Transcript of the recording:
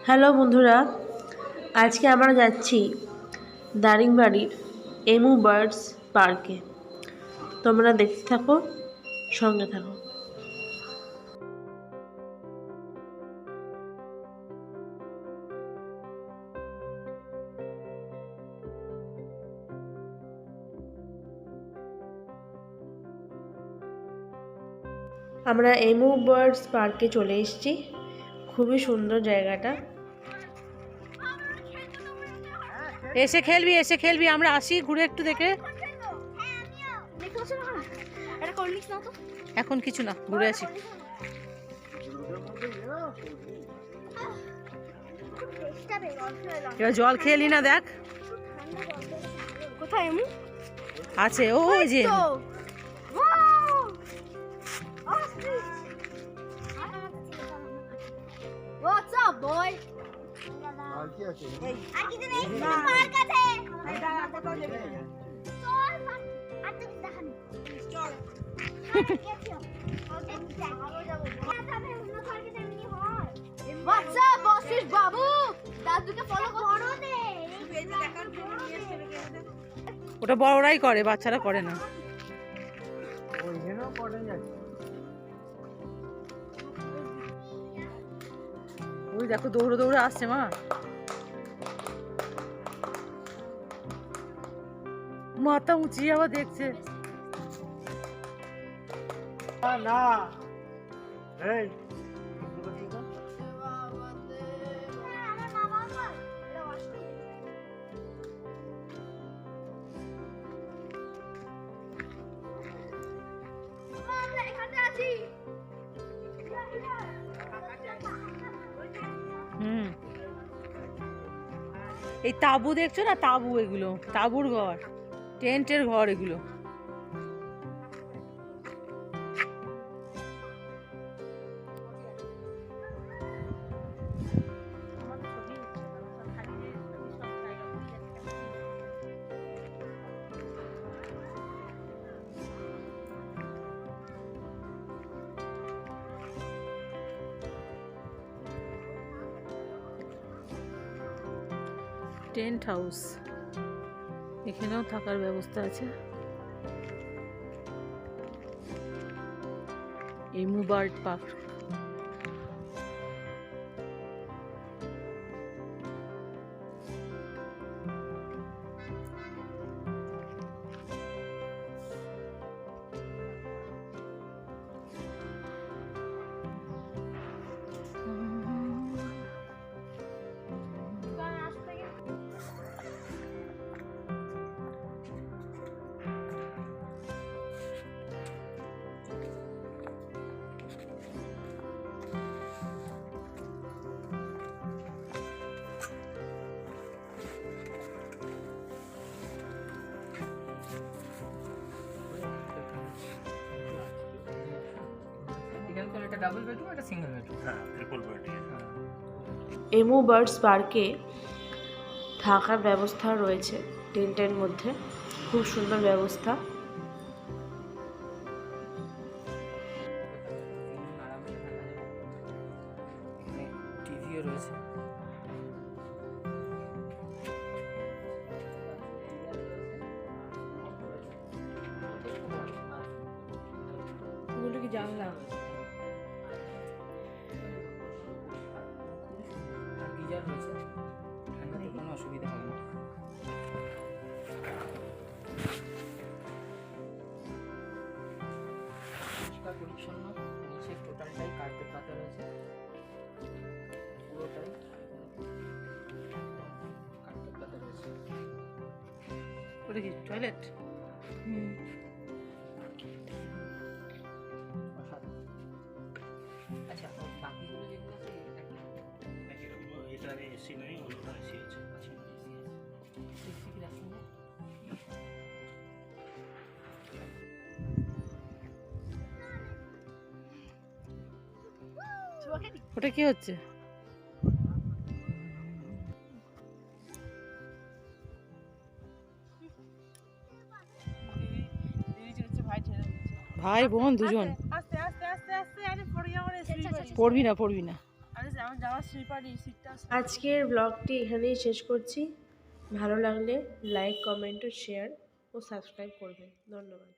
Hello বন্ধুরা, আজকে আমরা যাচ্ছি দারিংবাড়ির এমু বার্ডস পার্কে। তোমরা দেখতে থাকো, সঙ্গে থাকো। আমরা এমু বার্ডস পার্কে চলে এসেছি। খুবই সুন্দর জায়গাটা। এসে খেলবি আমরা আসি ঘুরে একটু দেখে। এখন কিছু না, ঘুরে আসি। এবার জল খেলি না, দেখ কোথায় আছে ওই যে। What's up, boy? What's up, bosses babu? দাদুকে ফলো করো দে। ওটা বড়রাই করে, বাচ্চারা করে না। ওই দেখো দৌড়ে দৌড়ে আসছে মা। মাথা উঁচিয়ে আবার দেখছে। না এই এই তাঁবু দেখছো না, তাঁবু, এগুলো তাঁবুর ঘর, টেন্টের ঘর এগুলো। টেন্ট হাউস, এখানেও থাকার ব্যবস্থা আছে। Emu bird park. Emu birds পার্কে থাকার ব্যবস্থা রয়েছে টেন্টের মধ্যে, খুব সুন্দর ব্যবস্থা। টিভিও রয়েছে। এগুলো কি জানলা? গিজার রয়েছে, ঠান্ডাতে কোনো অসুবিধা হবে না। পরিষ্কার পরিচ্ছন্ন, নিচে টোটালটাই কার্পেট পাতা রয়েছে, পুরোটাই কার্পেট পাতা রয়েছে। ওটা কি টয়লেট? আচ্ছা, বাকিগুলো যেগুলো আছে এটারে এসি নাই, ওটা এসি আছে। ওটা কি হচ্ছে? ভাই বোন দুজন। পড়বি না আমার স্লিপারই সিটটা আজকের ব্লগটি এখানেই শেষ করছি। ভালো লাগলে লাইক, কমেন্ট ও শেয়ার ও সাবস্ক্রাইব করবেন। ধন্যবাদ।